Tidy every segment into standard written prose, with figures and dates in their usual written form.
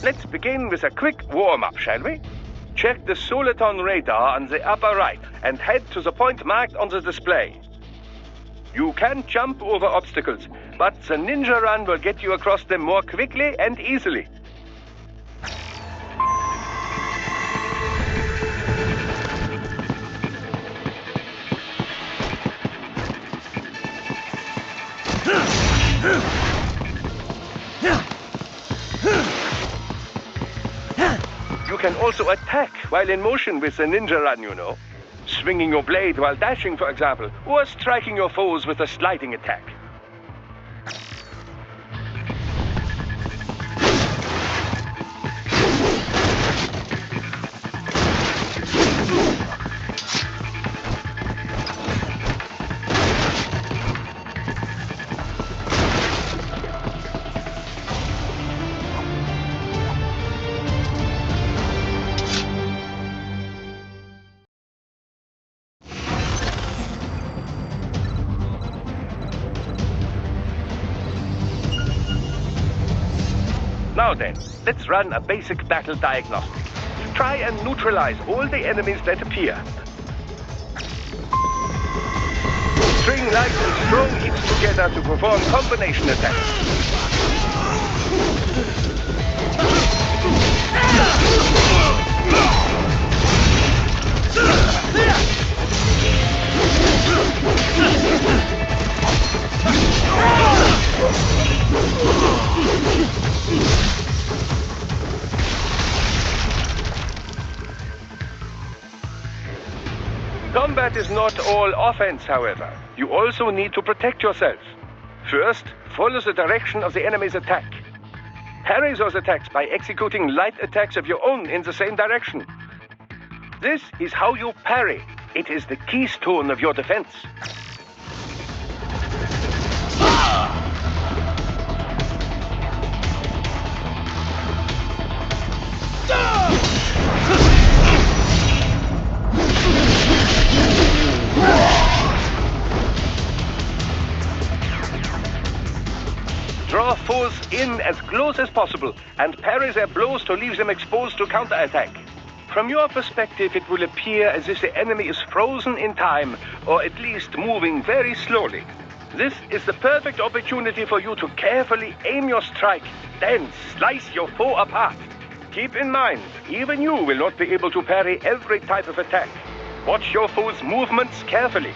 Let's begin with a quick warm-up, shall we? Check the Soliton radar on the upper right and head to the point marked on the display. You can jump over obstacles, but the ninja run will get you across them more quickly and easily. You can also attack while in motion with the ninja run, you know. Swinging your blade while dashing, for example, or striking your foes with a sliding attack. Now then, let's run a basic battle diagnostic. Try and neutralize all the enemies that appear. String light and strong hits together to perform combination attacks. Combat is not all offense, however. You also need to protect yourself. First, follow the direction of the enemy's attack. Parry those attacks by executing light attacks of your own in the same direction. This is how you parry. It is the keystone of your defense. Draw foes in as close as possible and parry their blows to leave them exposed to counterattack. From your perspective, it will appear as if the enemy is frozen in time, or at least moving very slowly. This is the perfect opportunity for you to carefully aim your strike, then slice your foe apart. Keep in mind, even you will not be able to parry every type of attack. Watch your foe's movements carefully.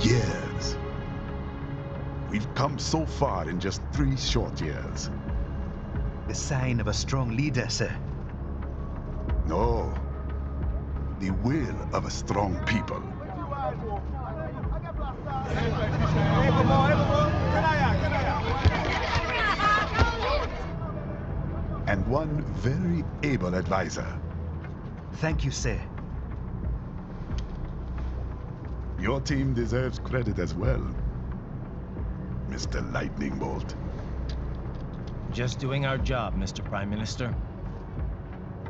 Years. We've come so far in just 3 short years. The sign of a strong leader, sir. No. The will of a strong people. And one very able advisor. Thank you, sir. Your team deserves credit as well, Mr. Lightning Bolt. Just doing our job, Mr. Prime Minister.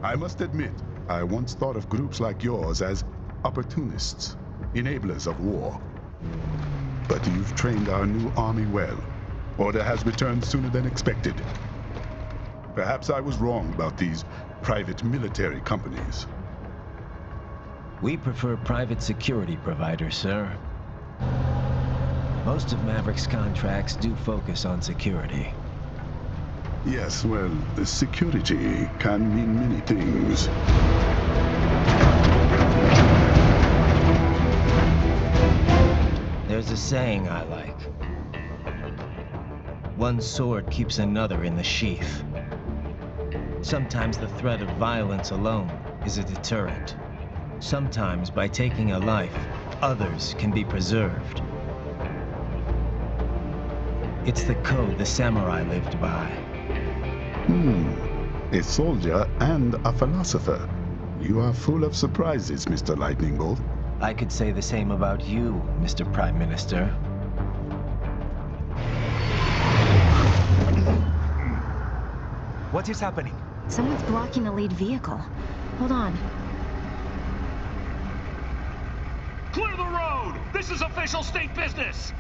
I must admit, I once thought of groups like yours as opportunists, enablers of war. But you've trained our new army well. Order has returned sooner than expected. Perhaps I was wrong about these private military companies. We prefer private security providers, sir. Most of Maverick's contracts do focus on security. Yes, well, security can mean many things. There's a saying I like. One sword keeps another in the sheath. Sometimes the threat of violence alone is a deterrent. Sometimes by taking a life, others can be preserved. It's the code the samurai lived by. A soldier and a philosopher. You are full of surprises, Mr. Lightning Bolt. I could say the same about you, Mr. Prime Minister. What is happening? Someone's blocking the lead vehicle. Hold on. Clear the road! This is official state business!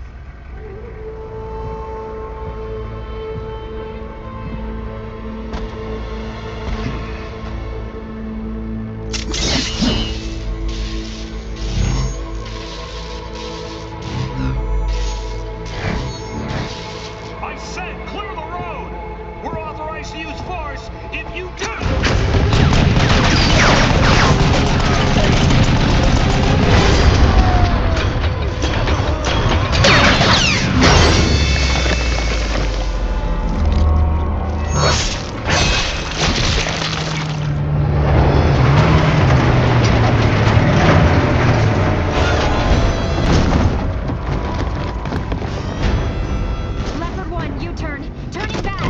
I said clear the road! We're authorized to use force if you do! Leopard 1, U-turn. Turning back.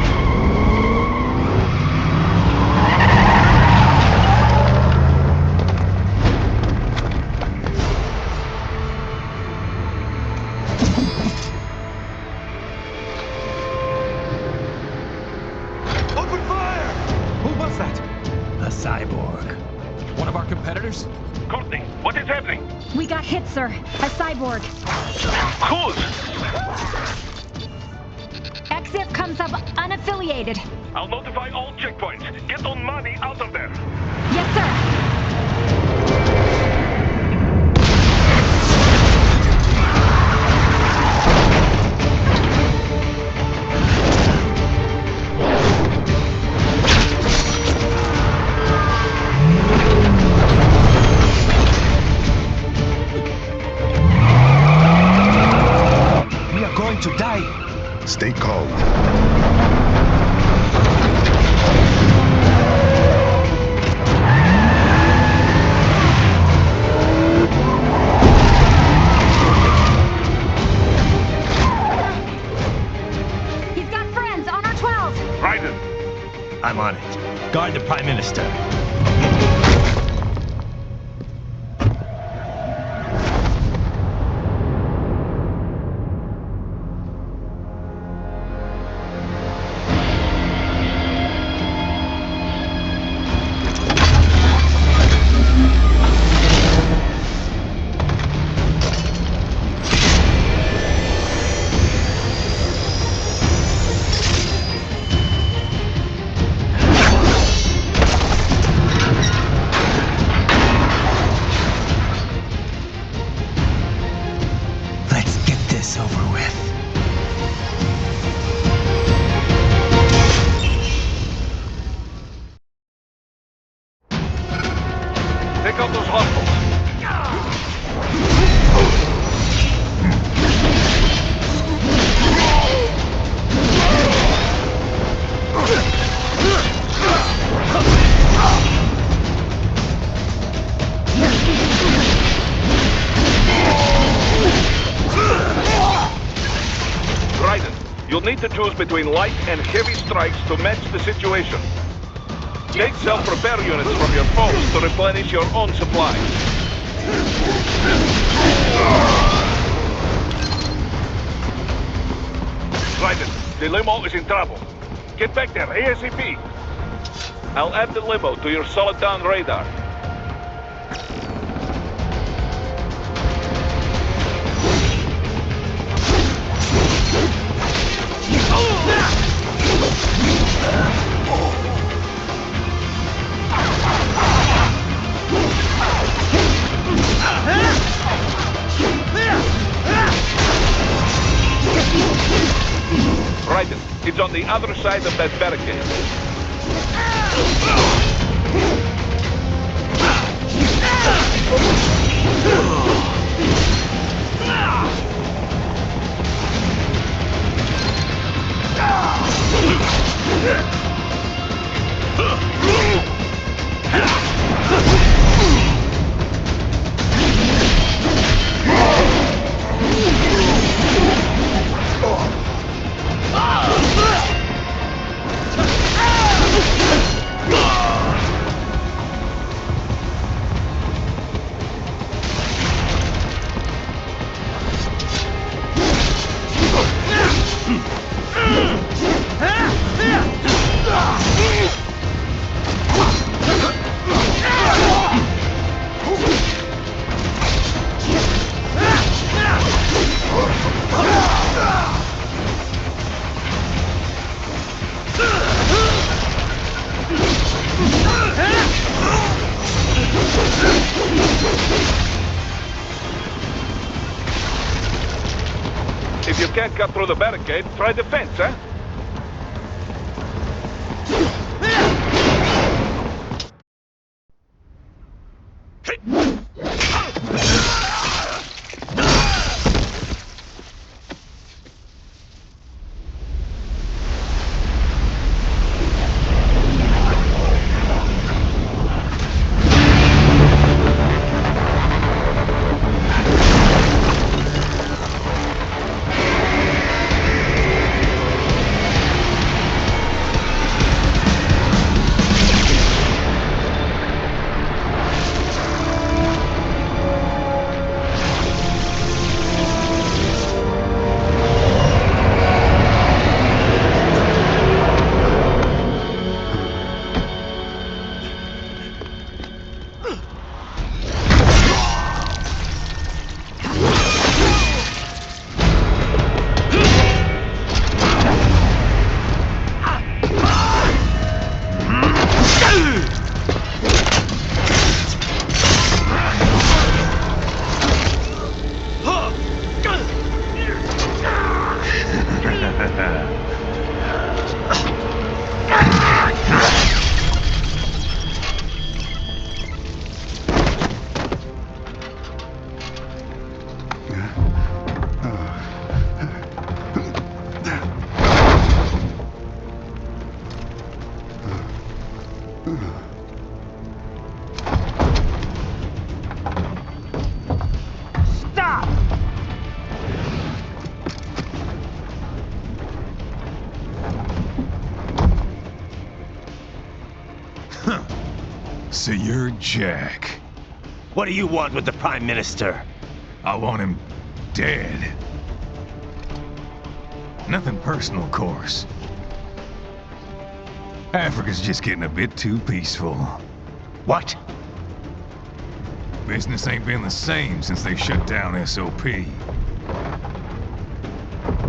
Open fire! Who was that? A cyborg. One of our competitors? Courtney, what is happening? We got hit, sir. A cyborg. Whose? Exit comes up unaffiliated. I'll notify all checkpoints. Get on money out of there. Yes, sir. We are going to die. Stay calm. He's got friends on our 12. Raiden, I'm on it. Guard the Prime Minister. Let's get this over with. take out those hostiles. Raiden, you'll need to choose between light and heavy strikes to match the situation. Take self-repair units from your foes to replenish your own supplies. Raiden, the limo is in trouble. Get back there, ASAP. I'll add the limo to your solid down radar. Raiden, it's on the other side of that barricade. can't cut through the barricade, try the fence, huh? So you're Jack. What do you want with the Prime Minister? I want him dead. Nothing personal, of course. Africa's just getting a bit too peaceful. What? Business ain't been the same since they shut down SOP.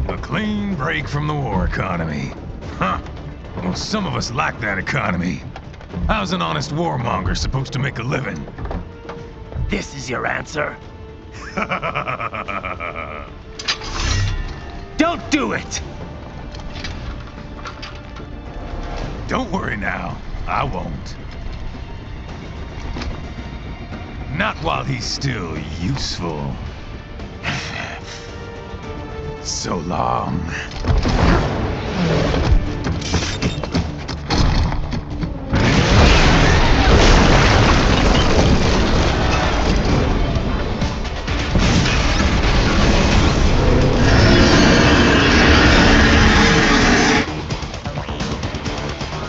A clean break from the war economy. Huh. Well, some of us like that economy. How's an honest warmonger supposed to make a living? This is your answer? Don't do it! Don't worry now. I won't. Not while he's still useful. So long.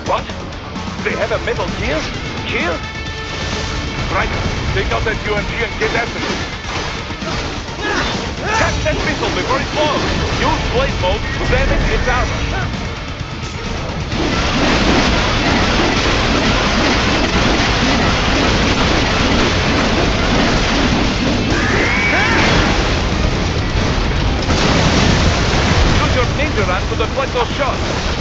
What? They have a metal gear? Gear? Right. Take out that UMG and get after it. Catch that missile before it falls. Use blade mode to damage its armor. Use your ninja run to deflect those shots.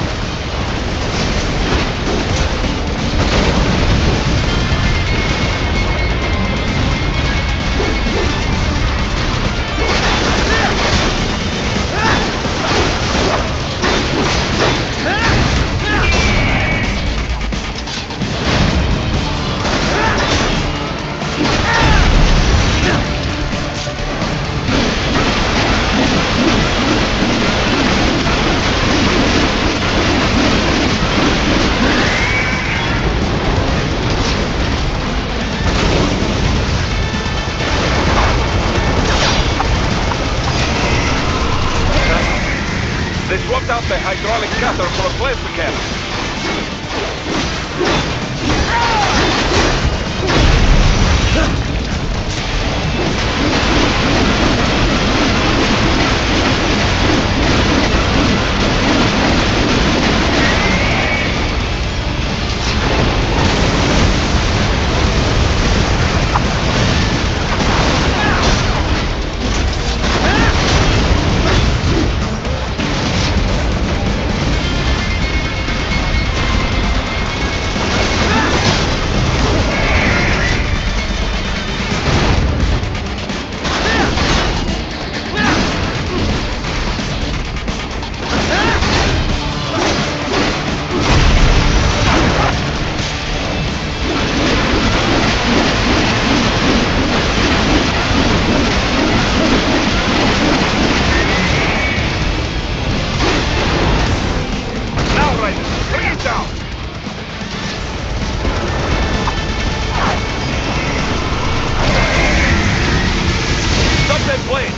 They swapped out the hydraulic cutter for a plasma cannon. my plane!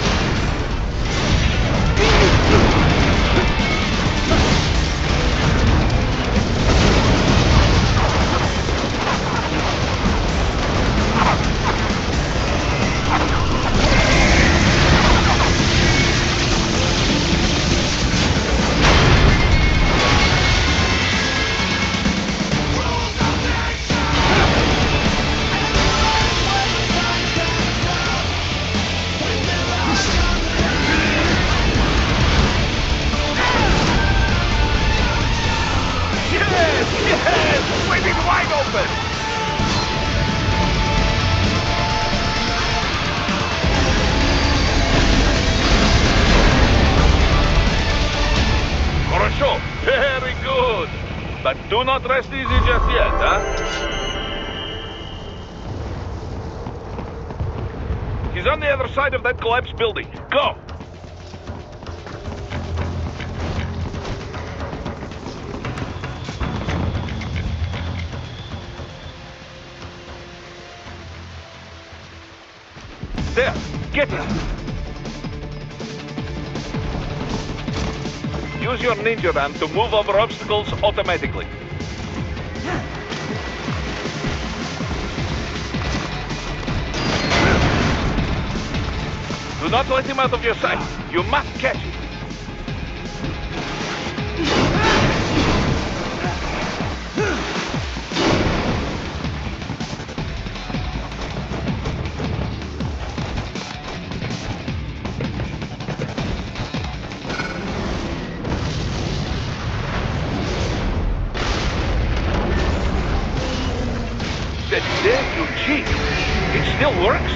Yes! Sweeping wide open! Хорошо, very good. But do not rest easy just yet, huh? He's on the other side of that collapsed building. Go! There, get him! Use your ninja ram to move over obstacles automatically. Do not let him out of your sight. You must catch him. That's there, you cheat. It still works?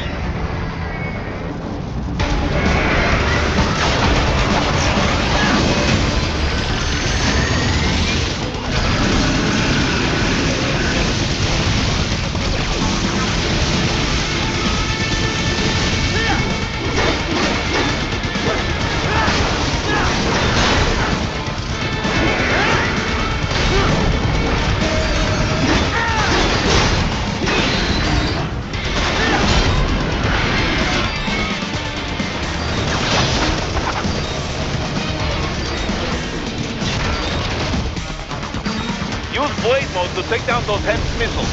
Use blade mode to take down those HEMS missiles.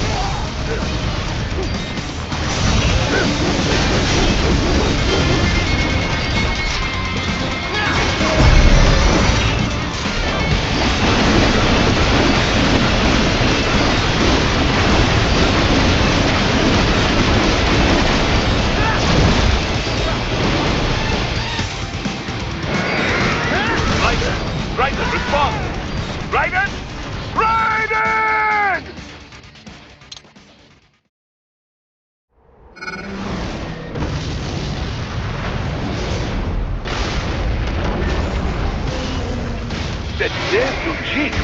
Raiden, respond! Raiden! Raiden! That's there, you cheat.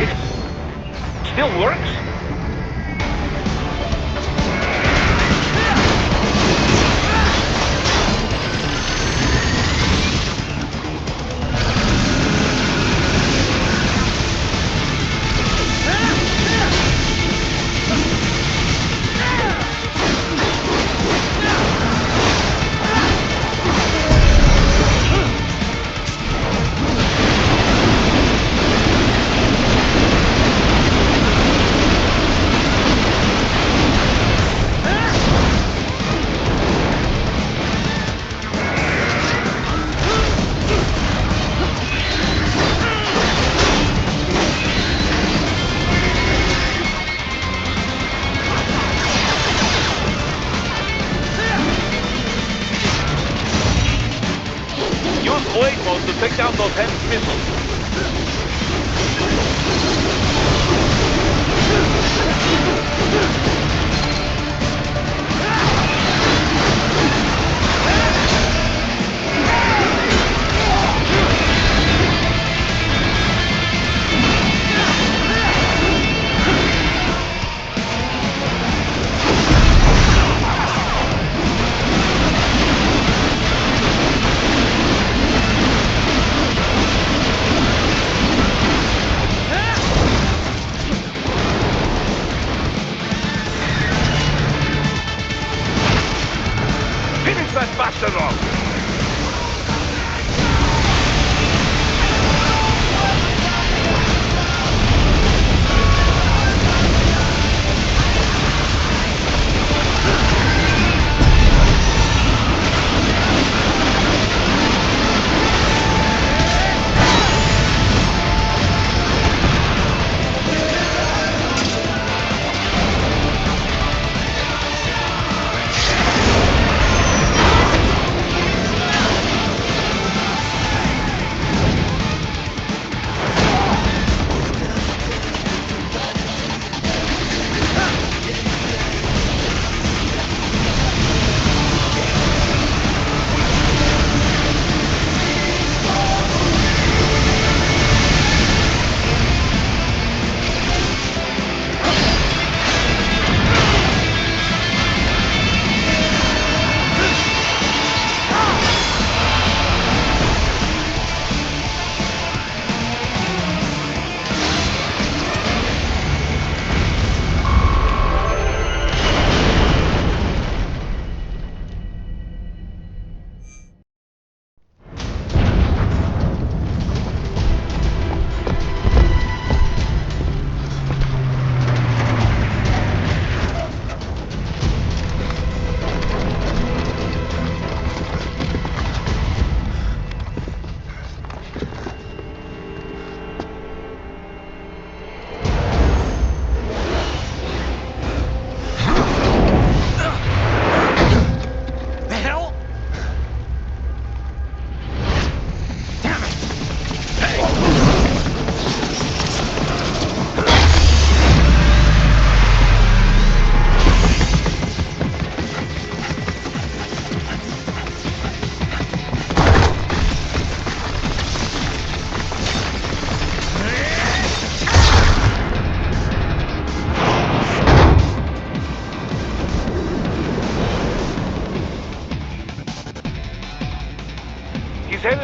It still works? Use blade mode to take down those HEMS missiles. Finish that bastard off!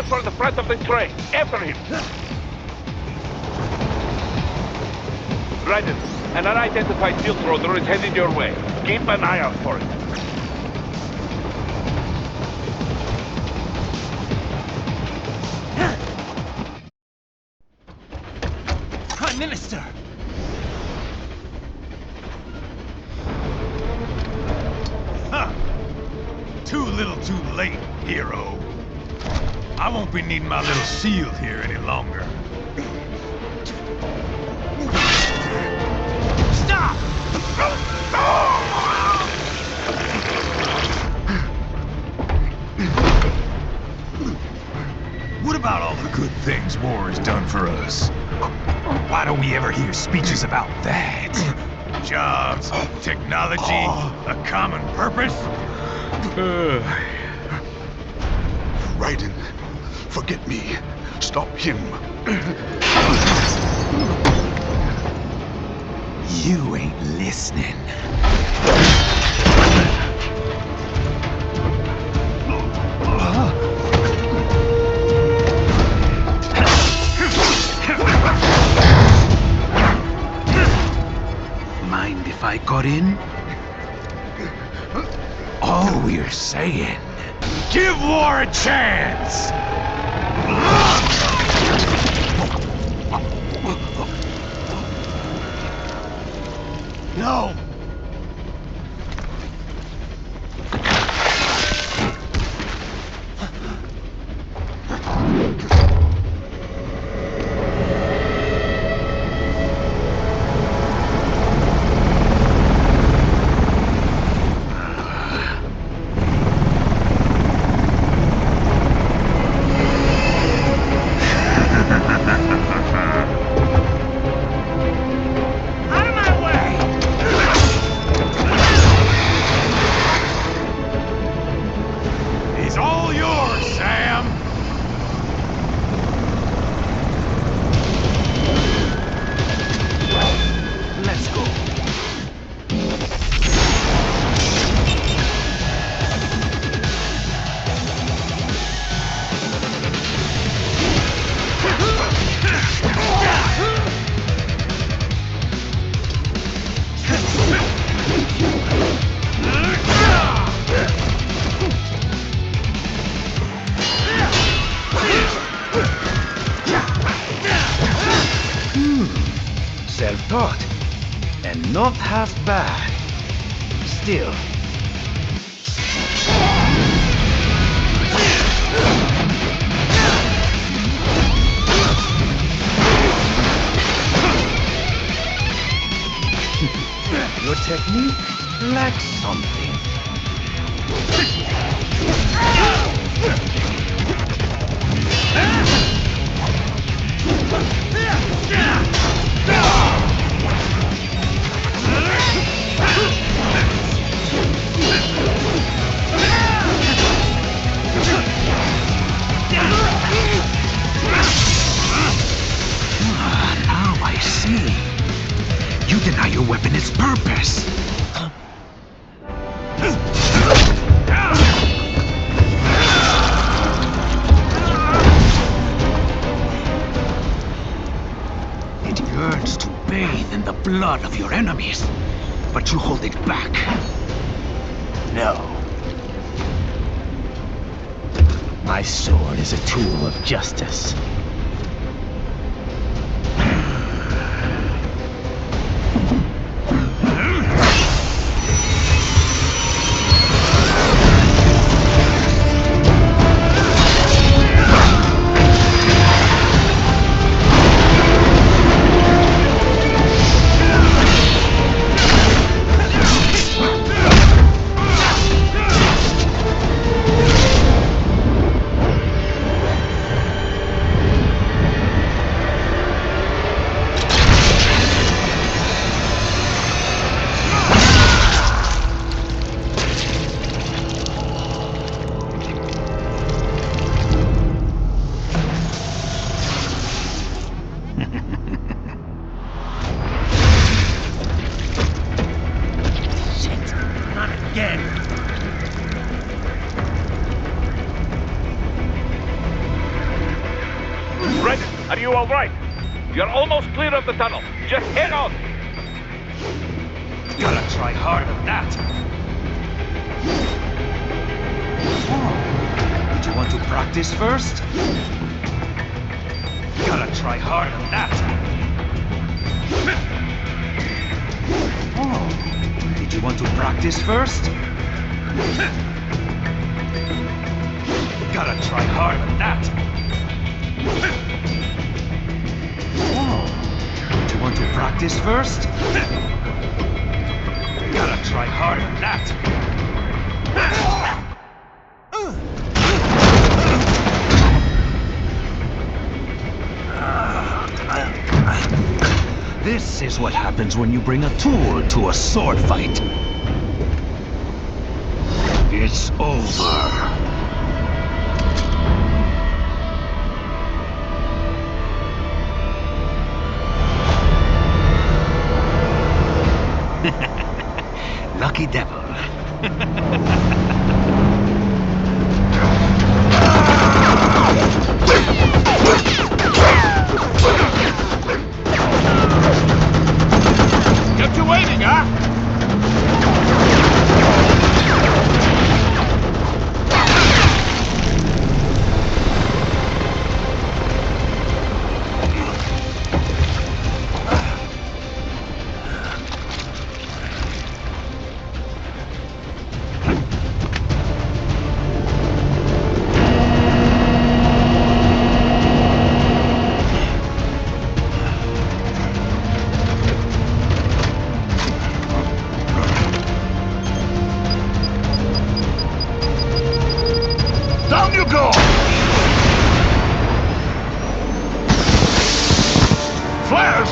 for the front of the train. After him. Raiden, an unidentified field roader is headed your way. Keep an eye out for it. Prime Minister! Huh. Too little too late, hero. I won't be needing my little shield here any longer. Stop! What about all the good things war has done for us? Why don't we ever hear speeches about that? Jobs, technology, a common purpose? Raiden, forget me. Stop him. You ain't listening. Mind if I cut in? All we're saying, Give war a chance! no! Out of my way! He's all yours, Sam! Let's go. Self-taught. And not half bad. Still. Your technique lacks something. Now I see. You deny your weapon its purpose. It yearns to bathe in the blood of your enemies, but you hold it back. No. My sword is a tool of justice. Are you all right? You're almost clear of the tunnel. Just hang on. Gotta try harder than that. Did you want to practice first? Gotta try harder than that. Did you want to practice first? Gotta try harder than that. Did you want to practice first? Gotta try harder than that. This is what happens when you bring a tool to a sword fight. It's over. Lucky devil. Kept you waiting, huh? Down you go! Flares!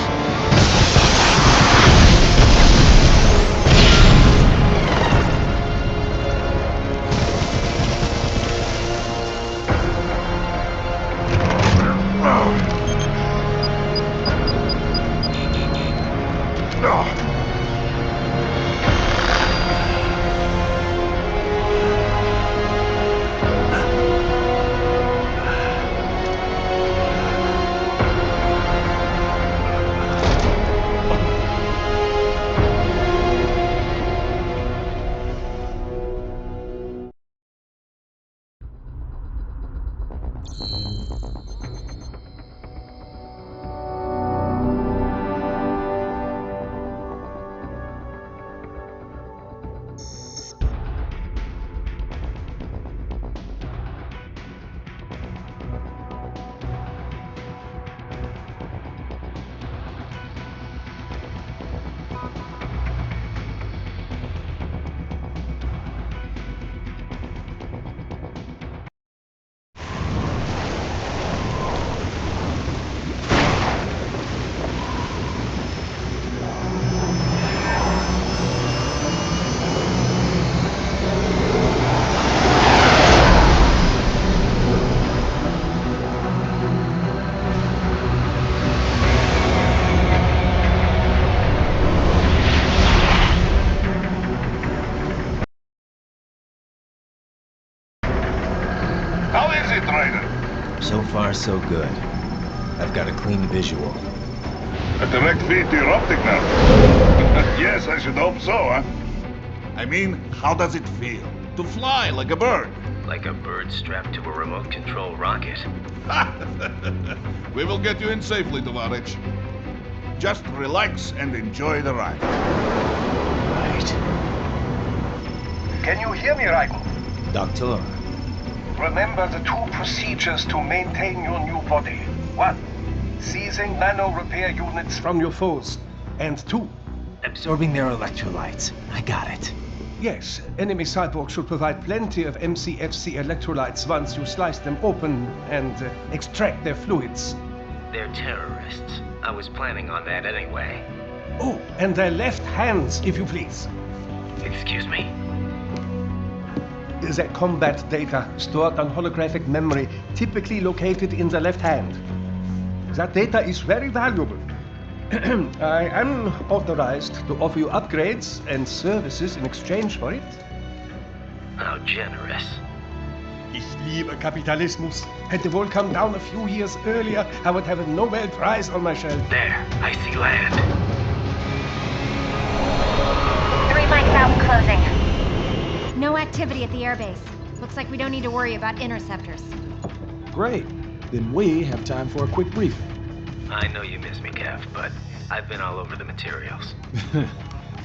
How is it, Ryder? So far, so good. I've got a clean visual. A direct feed to your optic nerve. Yes, I should hope so, huh? I mean, how does it feel? To fly like a bird? Like a bird strapped to a remote control rocket. We will get you in safely, Tovarich. Just relax and enjoy the ride. Right. Can you hear me, Raiko? Doctor, Remember the two procedures to maintain your new body. 1. Seizing nano repair units from your foes. And 2. absorbing their electrolytes. I got it. Yes, enemy cyborgs should provide plenty of MCFC electrolytes once you slice them open and extract their fluids. They're terrorists. I was planning on that anyway. Oh, and their left hands, if you please. Excuse me? Their combat data stored on holographic memory, typically located in the left hand. That data is very valuable. I am authorized to offer you upgrades and services in exchange for it. How generous. Ich liebe Kapitalismus. Hätte wohl come down a few years earlier, I would have a Nobel Prize on my shelf. There, I see land. 3 mics out and closing. No activity at the airbase. Looks like we don't need to worry about interceptors. Great. Then we have time for a quick briefing. I know you miss me, Kev, but I've been all over the materials.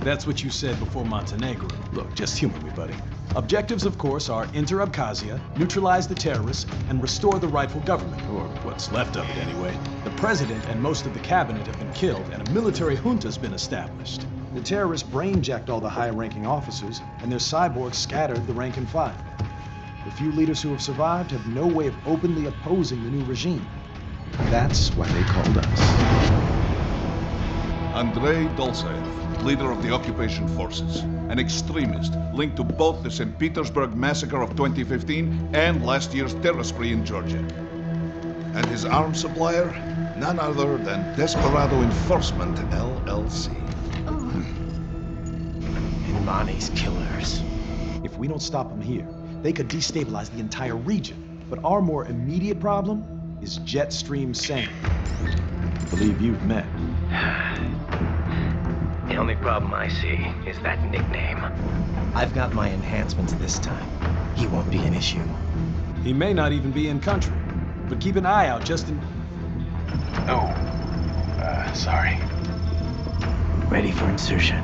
That's what you said before Montenegro. Look, just humor me, buddy. Objectives, of course, are enter Abkhazia, neutralize the terrorists, and restore the rightful government, or what's left of it anyway. The president and most of the cabinet have been killed, and a military junta's been established. The terrorists brainjacked all the high-ranking officers, and their cyborgs scattered the rank and file. The few leaders who have survived have no way of openly opposing the new regime. That's why they called us. Andrei Dolzaev, leader of the occupation forces, an extremist linked to both the St. Petersburg massacre of 2015 and last year's terror spree in Georgia. And his arms supplier, none other than Desperado Enforcement, LLC. Imani's killers. If we don't stop them here, they could destabilize the entire region. But our more immediate problem is Jetstream Sam. I believe you've met. The only problem I see is that nickname. I've got my enhancements this time. He won't be an issue. He may not even be in country, but keep an eye out just in... Oh, sorry. Ready for insertion.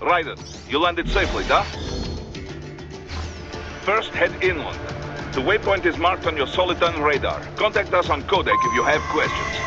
Ryder, you landed safely, da? First, head inland. The waypoint is marked on your Soliton radar. Contact us on codec if you have questions.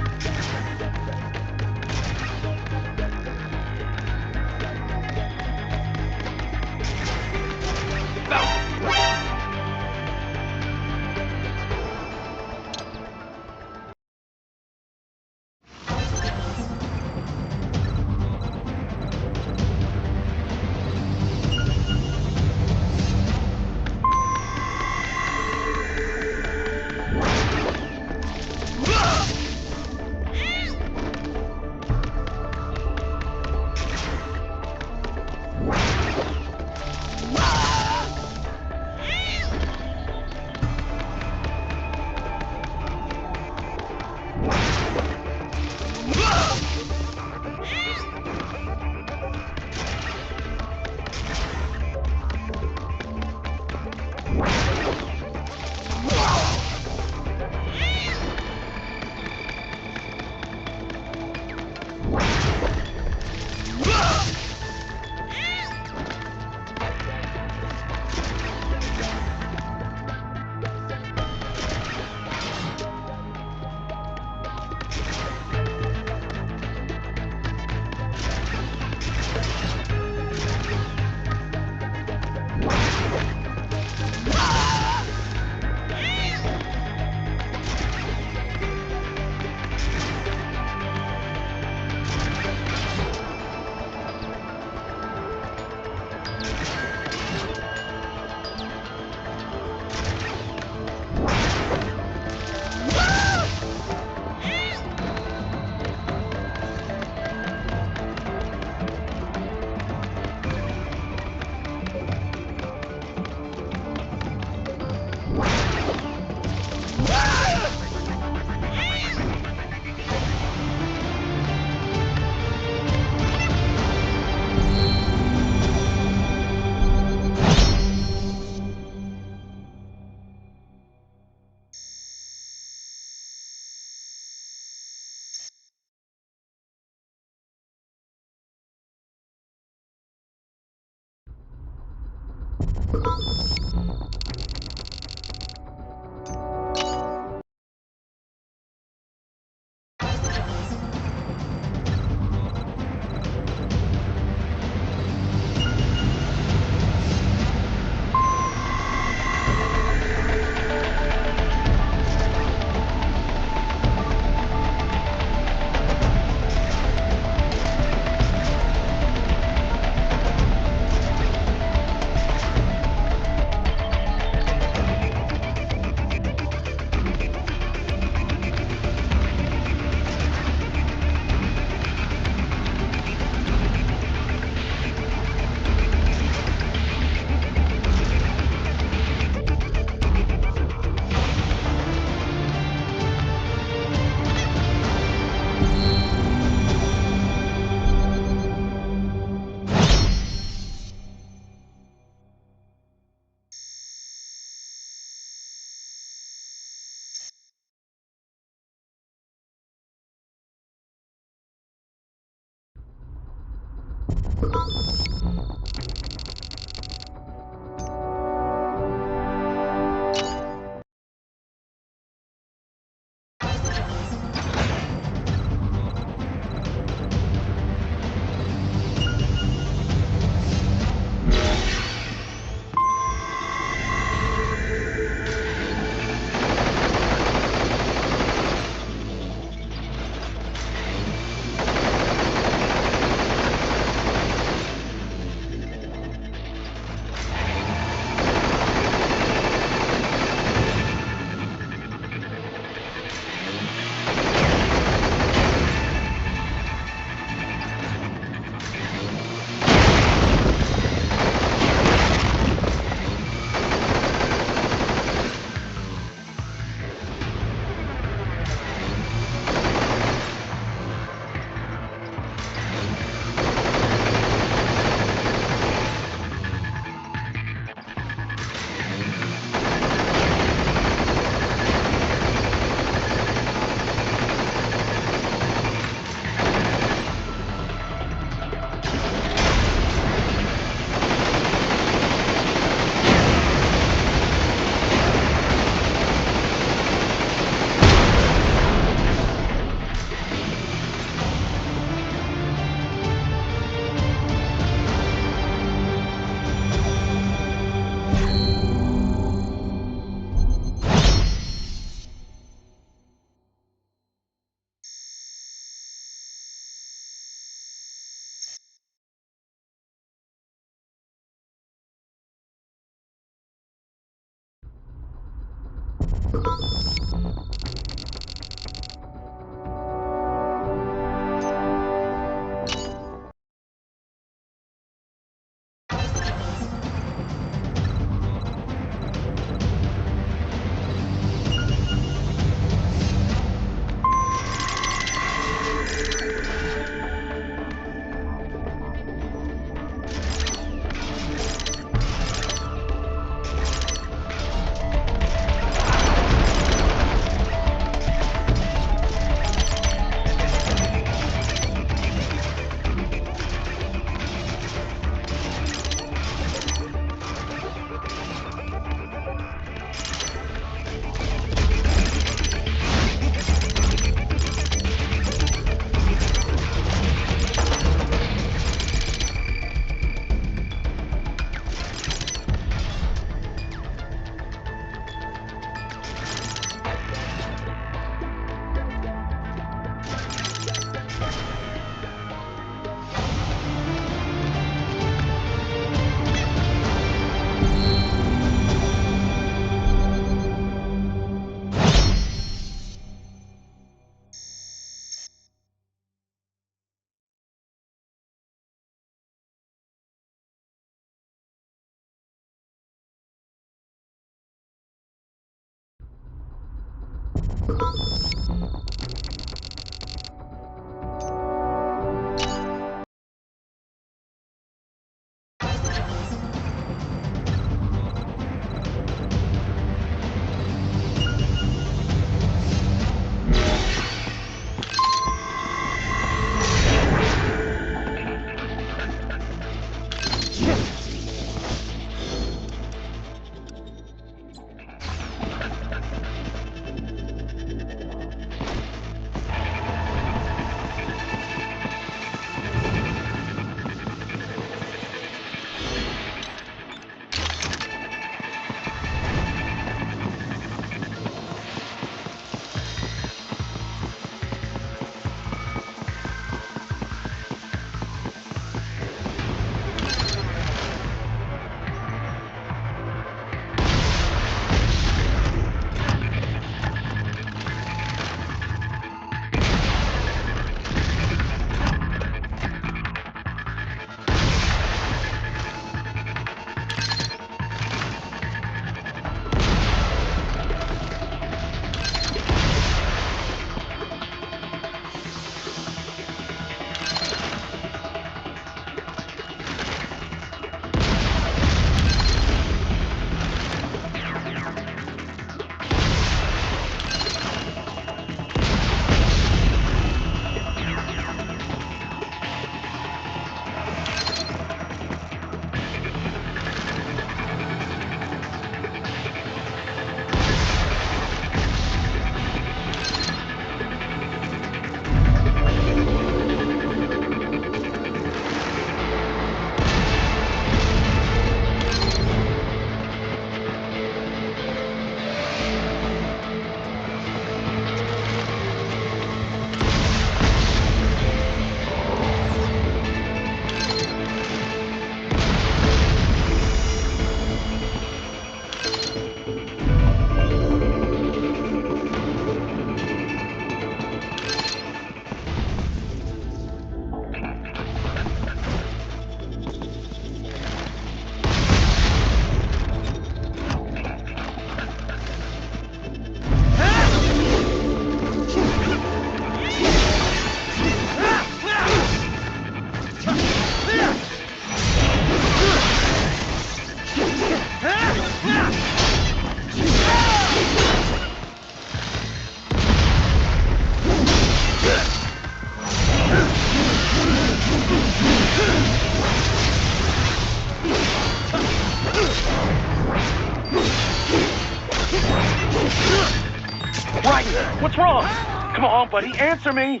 Come on, buddy, answer me!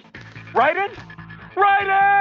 Raiden? Raiden!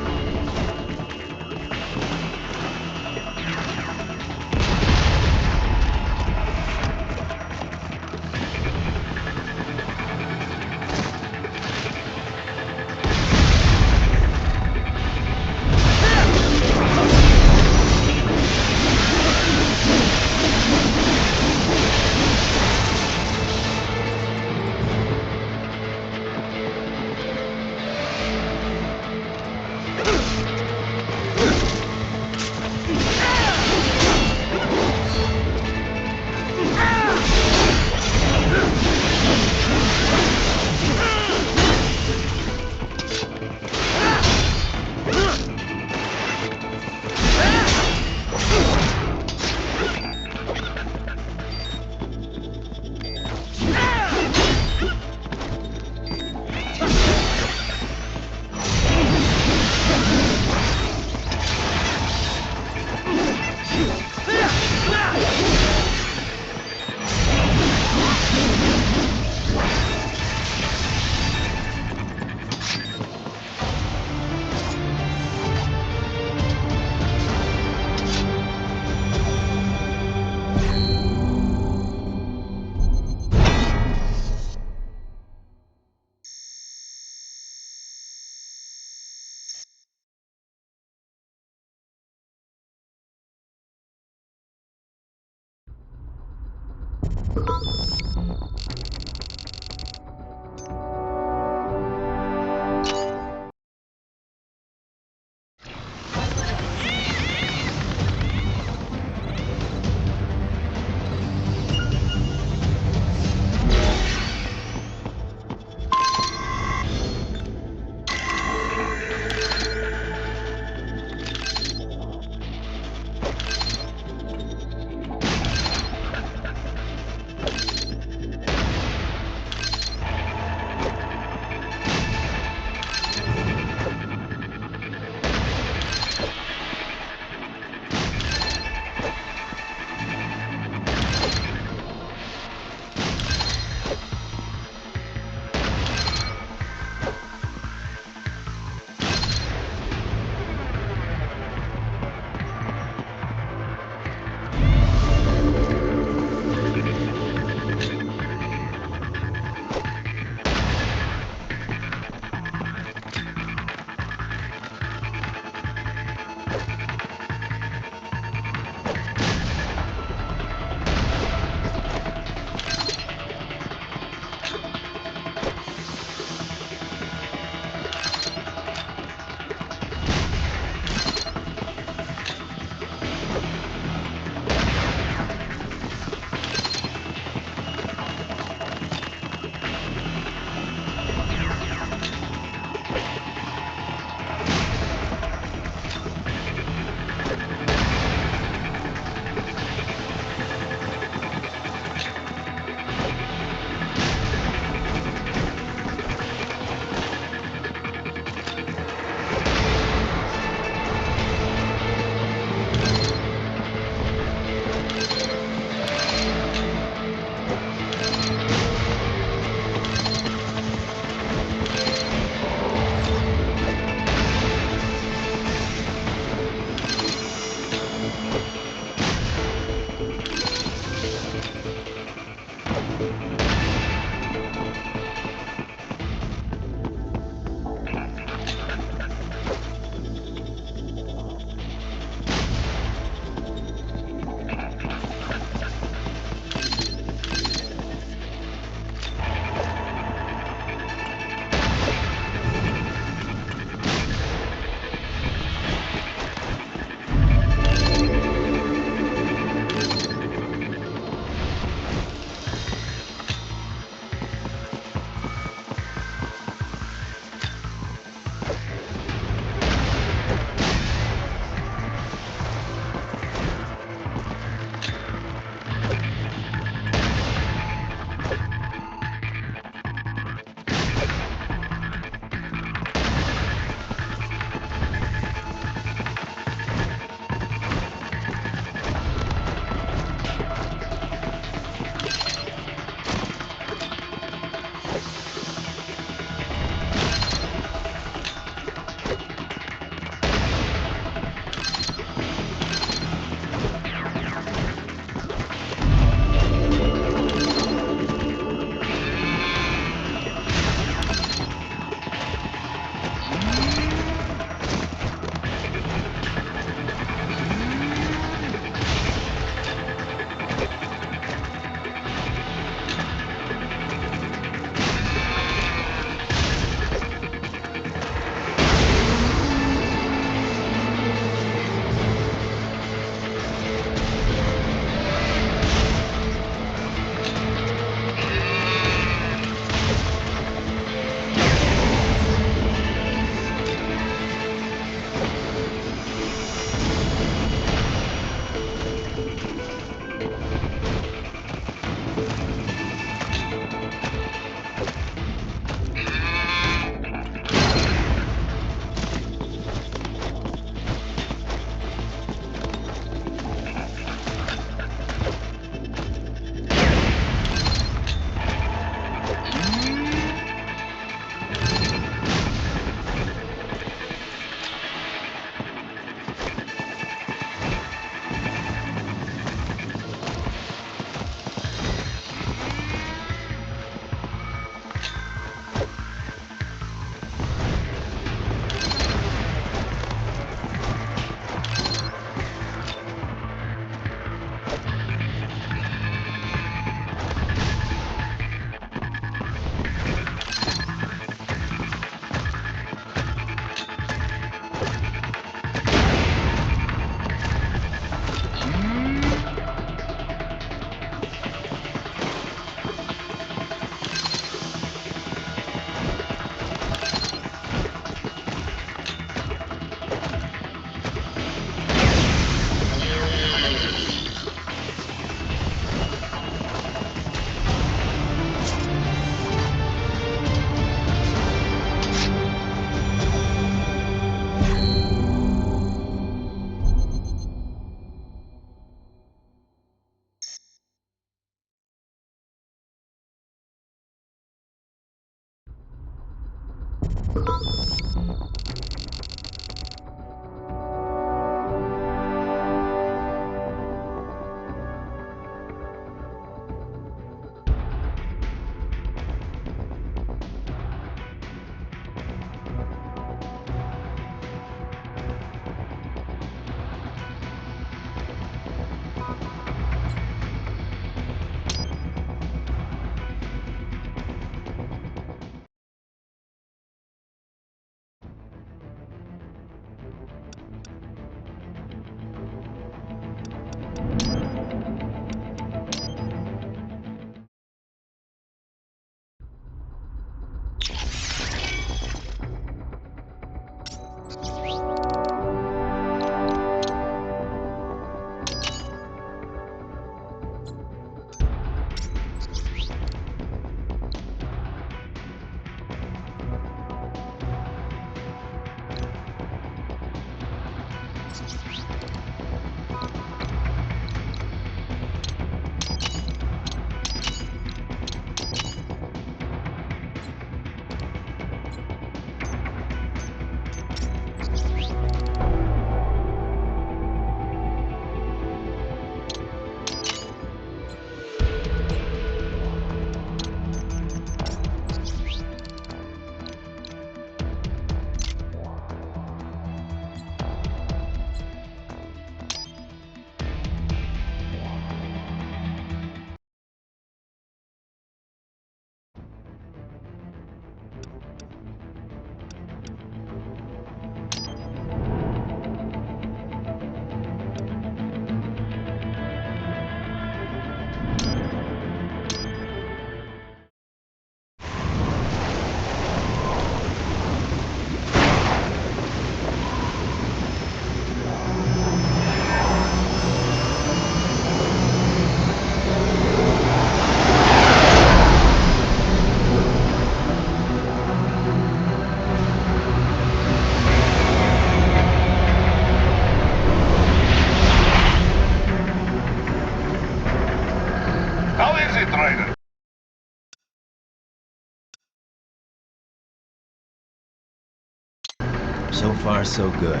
So far, so good.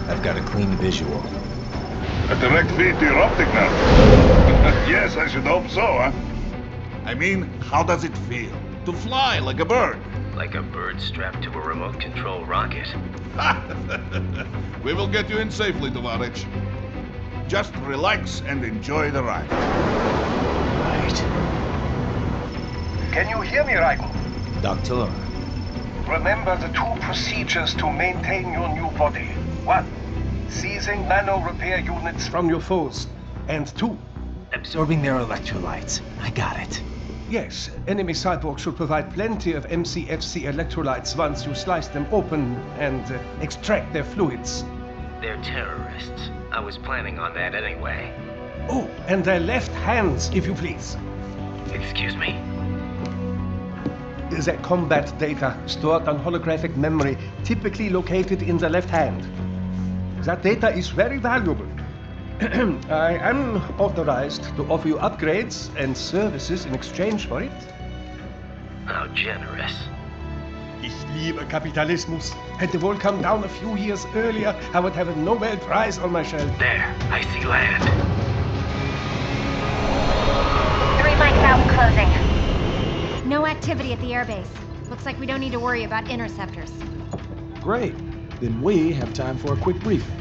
I've got a clean visual. A direct feed to your optic now. Yes, I should hope so, huh? I mean, how does it feel? To fly like a bird? Like a bird strapped to a remote control rocket. We will get you in safely, Tovarich. Just relax and enjoy the ride. Right. Can you hear me, Raiden? Doctor. Remember the two procedures to maintain your new body. 1. Seizing nano repair units From your foes. And 2. Absorbing their electrolytes. I got it. Yes, enemy cyborgs should provide plenty of MCFC electrolytes once you slice them open and extract their fluids. They're terrorists. I was planning on that anyway. Oh, and their left hands, if you please. Excuse me? The combat data stored on holographic memory, typically located in the left hand. That data is very valuable. I am authorized to offer you upgrades and services in exchange for it. How generous. Ich liebe Kapitalismus. Had the wall come down a few years earlier, I would have a Nobel Prize on my shelf. There, I see land. 3 mics out and closing. No activity at the airbase. Looks like we don't need to worry about interceptors. Great. Then we have time for a quick briefing.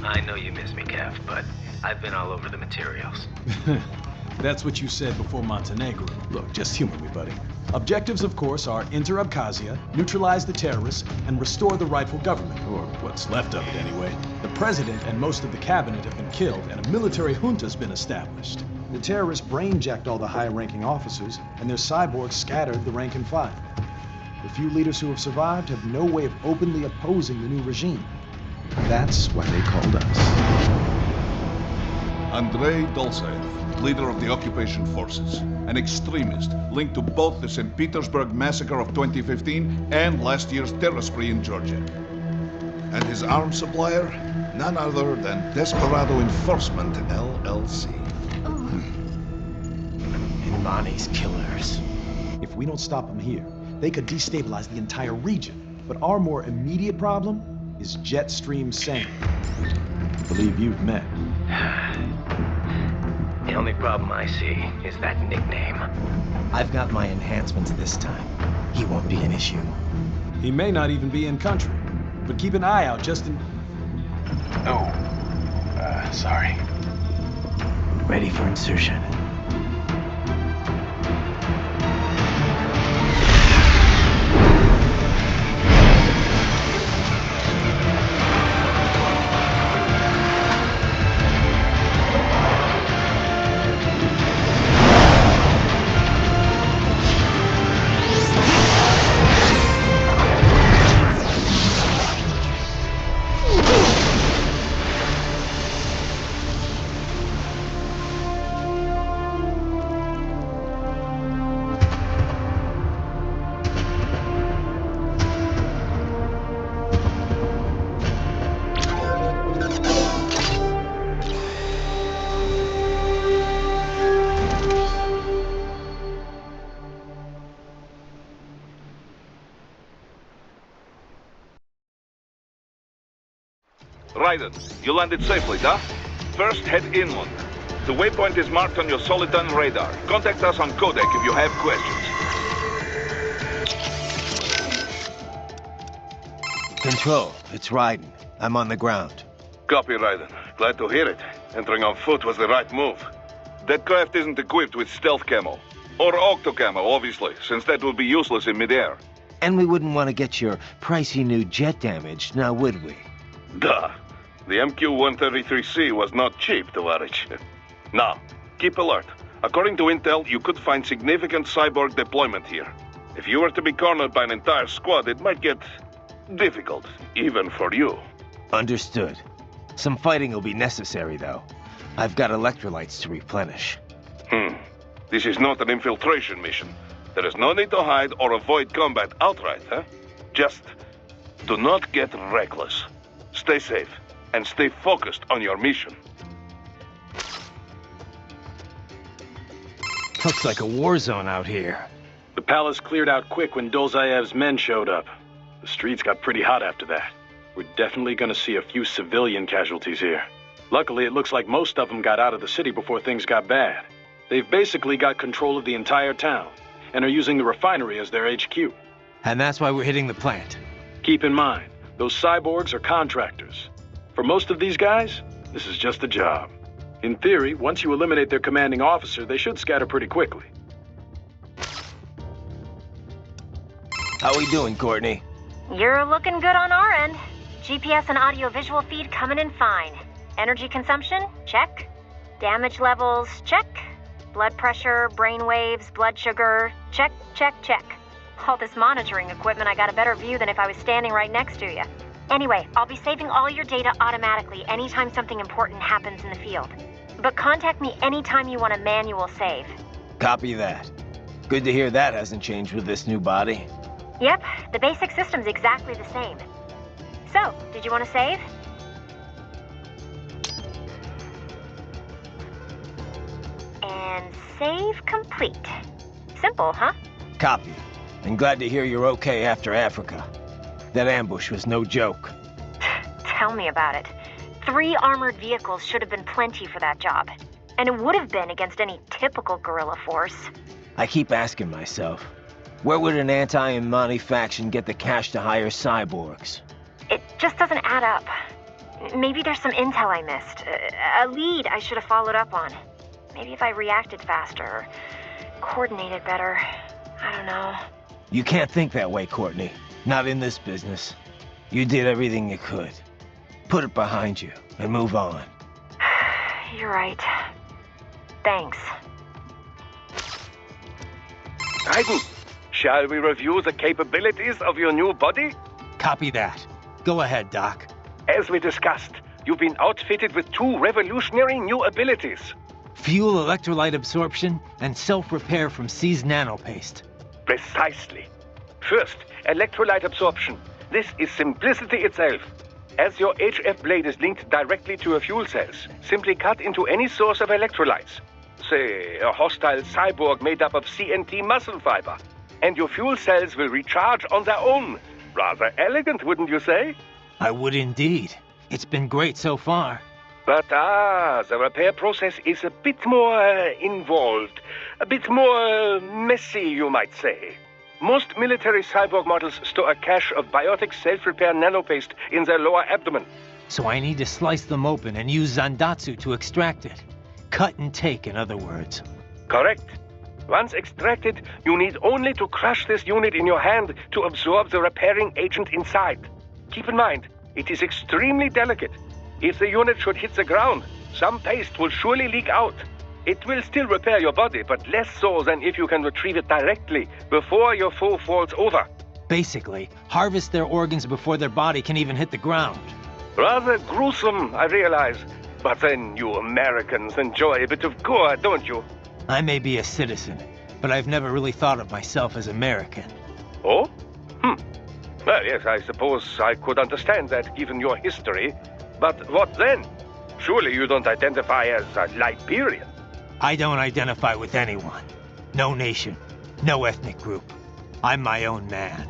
I know you miss me, Kev, but I've been all over the materials. That's what you said before Montenegro. Look, just humor me, buddy. Objectives, of course, are enter Abkhazia, neutralize the terrorists, and restore the rightful government, or what's left of it anyway. The president and most of the cabinet have been killed, and a military junta's been established. The terrorists brain-jacked all the high-ranking officers, and their cyborgs scattered the rank and file. The few leaders who have survived have no way of openly opposing the new regime. That's why they called us. Andrei Dolzaev, leader of the occupation forces, an extremist linked to both the St. Petersburg massacre of 2015 and last year's terror spree in Georgia. And his arms supplier, none other than Desperado Enforcement, LLC. And Bonnie's killers. If we don't stop them here, they could destabilize the entire region. But our more immediate problem is Jetstream Sam. I believe you've met. The only problem I see is that nickname. I've got my enhancements this time. He won't be an issue. He may not even be in country, but keep an eye out just in... Oh. Sorry. Ready for insertion. Raiden, you landed safely, huh? First, head inland. The waypoint is marked on your Soliton radar. Contact us on codec if you have questions. Control, it's Raiden. I'm on the ground. Copy, Raiden. Glad to hear it. Entering on foot was the right move. That craft isn't equipped with stealth camo. Or octo camo, obviously, since that would be useless in midair. And we wouldn't want to get your pricey new jet damaged, now would we? Duh. The MQ-133C was not cheap, Tovarich. Now, keep alert. According to intel, you could find significant cyborg deployment here. If you were to be cornered by an entire squad, it might get difficult, even for you. Understood. Some fighting will be necessary, though. I've got electrolytes to replenish. This is not an infiltration mission. There is no need to hide or avoid combat outright, huh? Just do not get reckless. Stay safe, and stay focused on your mission. Looks like a war zone out here. The palace cleared out quick when Dolzaev's men showed up. The streets got pretty hot after that. We're definitely gonna see a few civilian casualties here. Luckily, it looks like most of them got out of the city before things got bad. They've basically got control of the entire town, and are using the refinery as their HQ. And that's why we're hitting the plant. Keep in mind, those cyborgs are contractors. For most of these guys, this is just a job. In theory, once you eliminate their commanding officer, they should scatter pretty quickly. How we doing, Courtney? You're looking good on our end. GPS and audio-visual feed coming in fine. Energy consumption? Check. Damage levels? Check. Blood pressure, brain waves, blood sugar? Check, check, check. All this monitoring equipment, I got a better view than if I was standing right next to you. Anyway, I'll be saving all your data automatically anytime something important happens in the field. But contact me anytime you want a manual save. Copy that. Good to hear that hasn't changed with this new body. Yep, the basic system's exactly the same. So, did you want to save? And save complete. Simple, huh? Copy. And glad to hear you're okay after Africa. That ambush was no joke. Tell me about it. 3 armored vehicles should have been plenty for that job. And it would have been against any typical guerrilla force. I keep asking myself, where would an anti-Imani faction get the cash to hire cyborgs? It just doesn't add up. Maybe there's some intel I missed. A lead I should have followed up on. Maybe if I reacted faster, or coordinated better. I don't know. You can't think that way, Courtney. Not in this business. You did everything you could. Put it behind you and move on. You're right. Thanks. Raiden, shall we review the capabilities of your new body? Copy that. Go ahead, Doc. As we discussed, you've been outfitted with 2 revolutionary new abilities. Fuel electrolyte absorption and self-repair from seized nanopaste. Precisely. First, electrolyte absorption. This is simplicity itself. As your HF blade is linked directly to your fuel cells, simply cut into any source of electrolytes. Say, a hostile cyborg made up of CNT muscle fiber. And your fuel cells will recharge on their own. Rather elegant, wouldn't you say? I would indeed. It's been great so far. But the repair process is a bit more involved. A bit more messy, you might say. Most military cyborg models store a cache of biotic self-repair nanopaste in their lower abdomen. So I need to slice them open and use Zandatsu to extract it. Cut and take, in other words. Correct. Once extracted, you need only to crush this unit in your hand to absorb the repairing agent inside. Keep in mind, it is extremely delicate. If the unit should hit the ground, some paste will surely leak out. It will still repair your body, but less so than if you can retrieve it directly before your foe falls over. Basically, harvest their organs before their body can even hit the ground. Rather gruesome, I realize. But then you Americans enjoy a bit of gore, don't you? I may be a citizen, but I've never really thought of myself as American. Oh? Well, yes, I suppose I could understand that given your history. But what then? Surely you don't identify as a Liberian. I don't identify with anyone. No nation. No ethnic group. I'm my own man.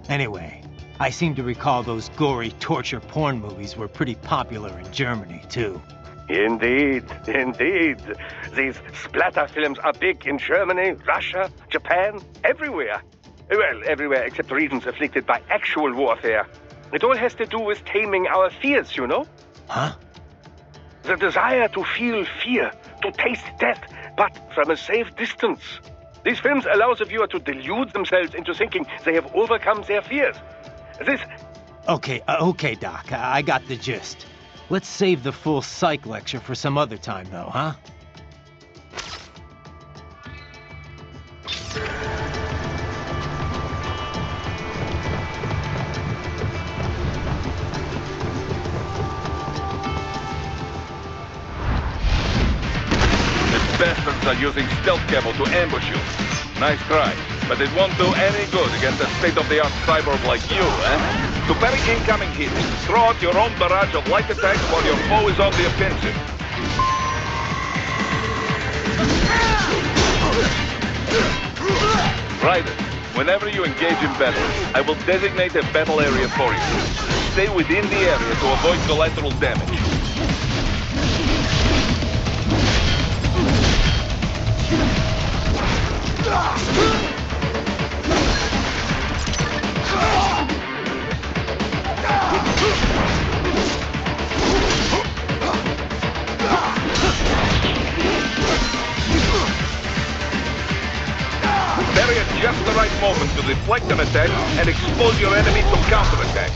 Anyway, I seem to recall those gory torture porn movies were pretty popular in Germany, too. Indeed, indeed. These splatter films are big in Germany, Russia, Japan, everywhere. Well, everywhere except regions afflicted by actual warfare. It all has to do with taming our fears, you know? Huh? The desire to feel fear, to taste death, but from a safe distance. These films allow the viewer to delude themselves into thinking they have overcome their fears. This... Okay, Doc, I got the gist. Let's save the full psych lecture for some other time, though, huh? These bastards are using stealth cable to ambush you. Nice try, but it won't do any good against a state-of-the-art cyborg like you, eh? To parry incoming hits, throw out your own barrage of light attacks while your foe is on the offensive. Ryder, whenever you engage in battle, I will designate a battle area for you. stay within the area to avoid collateral damage. Parry at just the right moment to deflect an attack and expose your enemy to counterattack.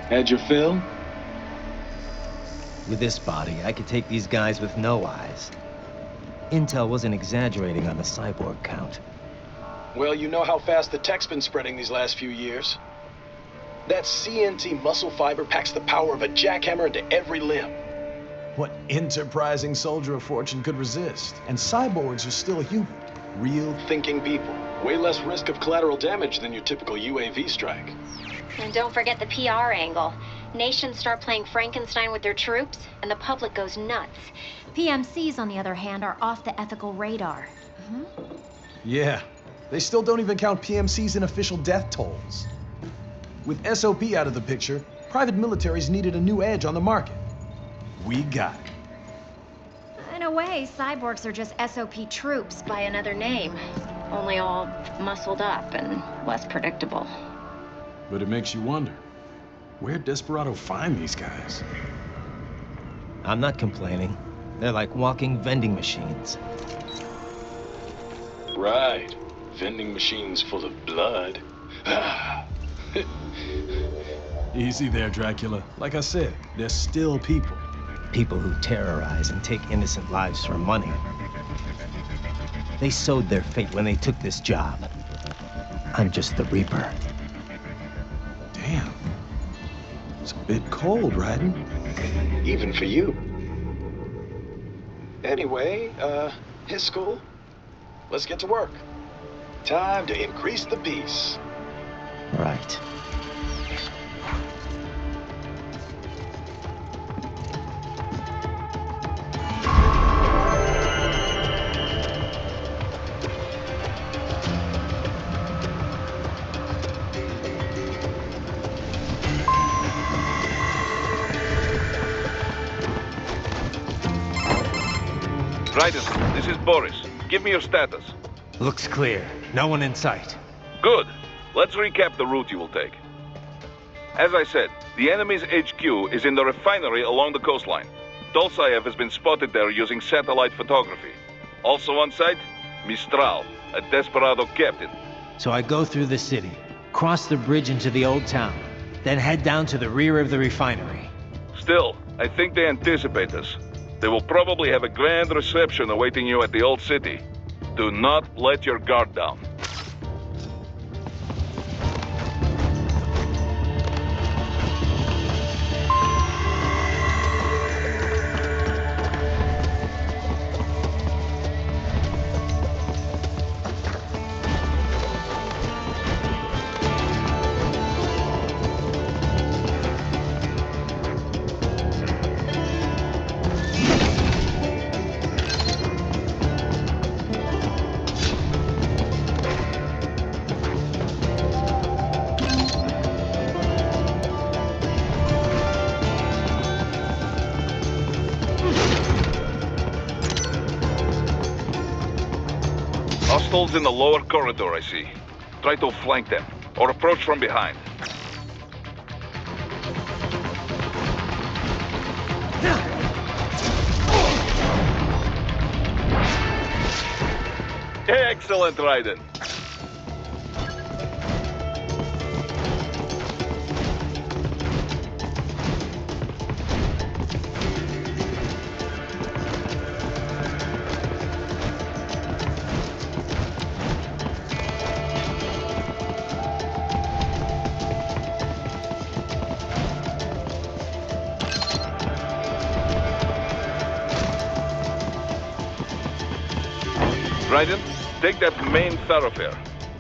Had your fill? With this body, I could take these guys with no eyes. Intel wasn't exaggerating on the cyborg count. Well, you know how fast the tech's been spreading these last few years. That CNT muscle fiber packs the power of a jackhammer into every limb. What enterprising soldier of fortune could resist? And cyborgs are still human. Real thinking people. Way less risk of collateral damage than your typical UAV strike. And don't forget the PR angle. Nations start playing Frankenstein with their troops, and the public goes nuts. PMCs, on the other hand, are off the ethical radar. Yeah, they still don't even count PMCs in official death tolls. With SOP out of the picture, private militaries needed a new edge on the market. We got it. In a way, cyborgs are just SOP troops by another name. Only all muscled up and less predictable. But it makes you wonder, where'd Desperado find these guys? I'm not complaining. They're like walking vending machines. Right. Vending machines full of blood. Easy there, Dracula. Like I said, they're still people. People who terrorize and take innocent lives for money. They sowed their fate when they took this job. I'm just the Reaper. Damn. It's a bit cold, Raiden. Even for you. Anyway, his school. Let's get to work. Time to increase the peace. Right. Raiden, this is Boris. Give me your status. Looks clear. No one in sight. Good. Let's recap the route you will take. As I said, the enemy's HQ is in the refinery along the coastline. Dolsaev has been spotted there using satellite photography. Also on site, Mistral, a Desperado captain. So I go through the city, cross the bridge into the old town, then head down to the rear of the refinery. Still, I think they anticipate us. They will probably have a grand reception awaiting you at the old city. Do not let your guard down. Hostiles in the lower corridor, I see. Try to flank them, or approach from behind. Excellent, Raiden. Raiden, take that main thoroughfare.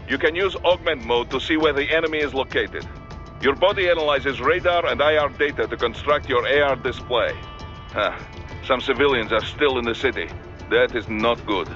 You can use augment mode to see where the enemy is located. Your body analyzes radar and IR data to construct your AR display. Some civilians are still in the city. That is not good.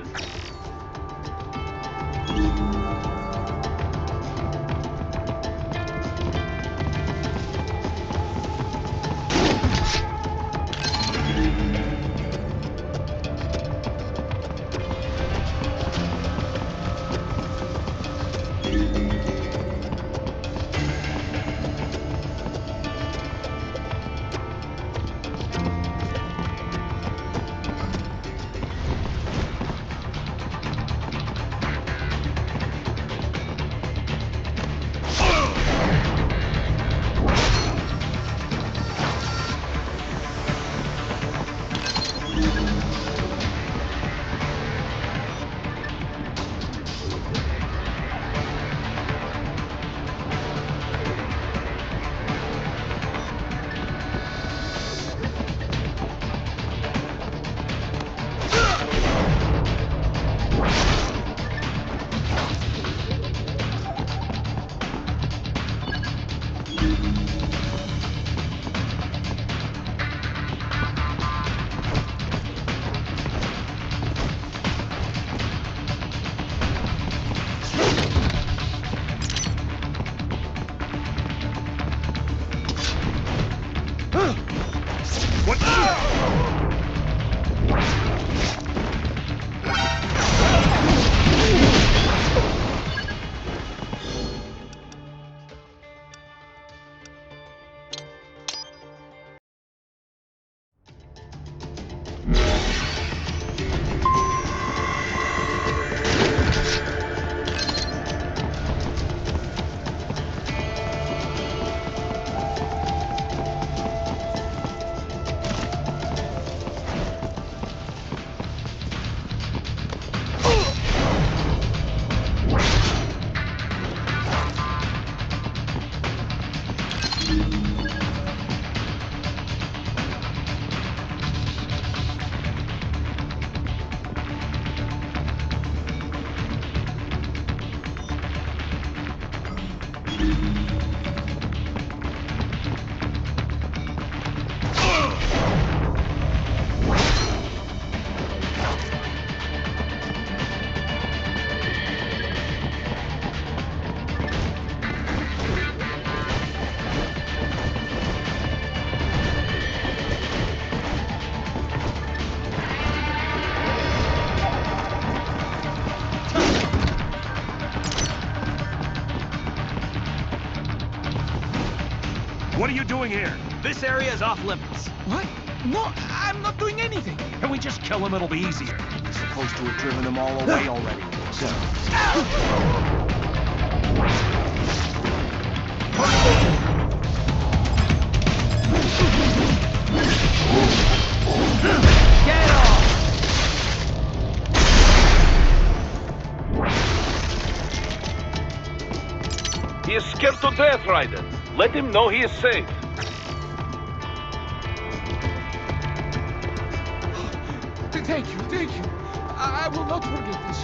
What are you doing here? This area is off limits. What? No, I'm not doing anything. Can we just kill them? It'll be easier. We're supposed to have driven them all away already. So. Get off! He is scared to death, Raiden. Let him know he is safe. Thank you, thank you. I will not forget this.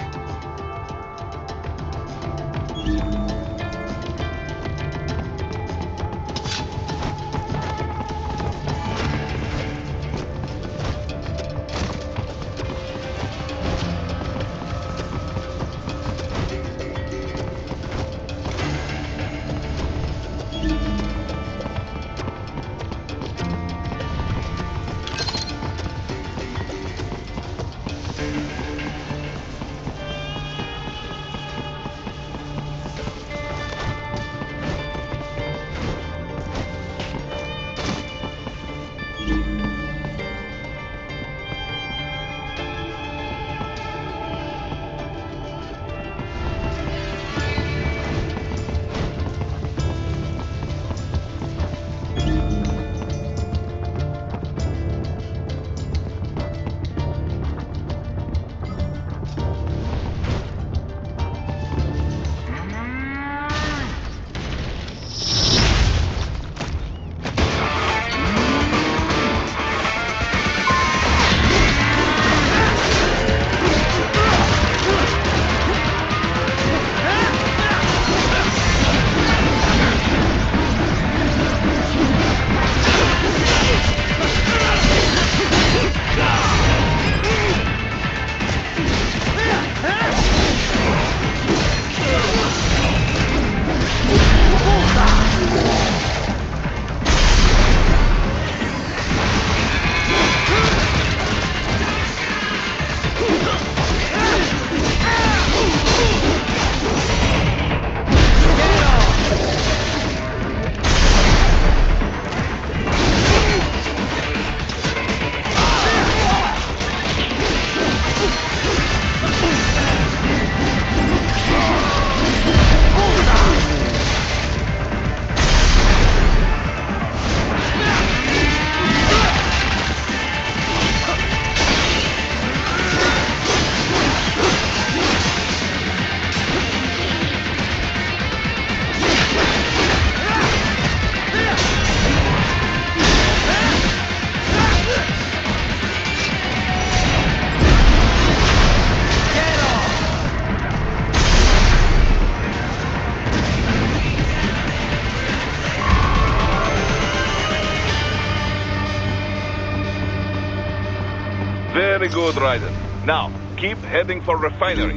Very good, Raiden. Now, keep heading for refinery.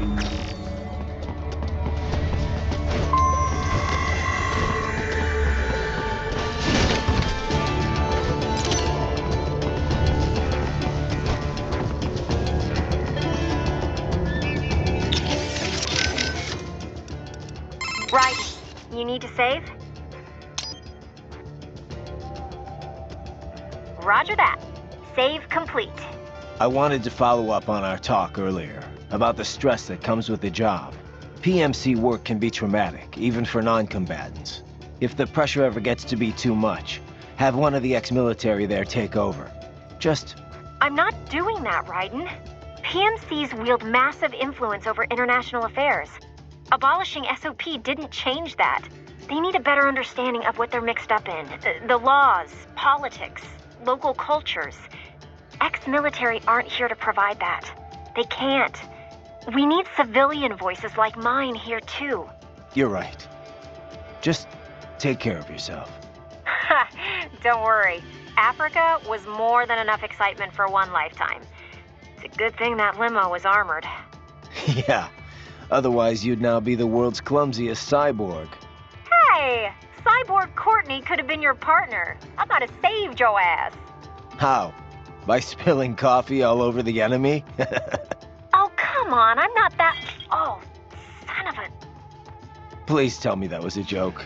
Right. You need to save? Roger that. Save complete. I wanted to follow up on our talk earlier about the stress that comes with the job. PMC work can be traumatic, even for non-combatants. If the pressure ever gets to be too much, have one of the ex-military there take over. Just... I'm not doing that, Raiden. PMCs wield massive influence over international affairs. Abolishing SOP didn't change that. They need a better understanding of what they're mixed up in. The laws, politics, local cultures. Ex-military aren't here to provide that. They can't. We need civilian voices like mine here too. You're right. Just take care of yourself. Don't worry. Africa was more than enough excitement for one lifetime. It's a good thing that limo was armored. Yeah. Otherwise, you'd now be the world's clumsiest cyborg. Hey! Cyborg Courtney could have been your partner. I thought it saved your ass. How? By spilling coffee all over the enemy? Oh, come on. I'm not that... Oh, son of a... Please tell me that was a joke.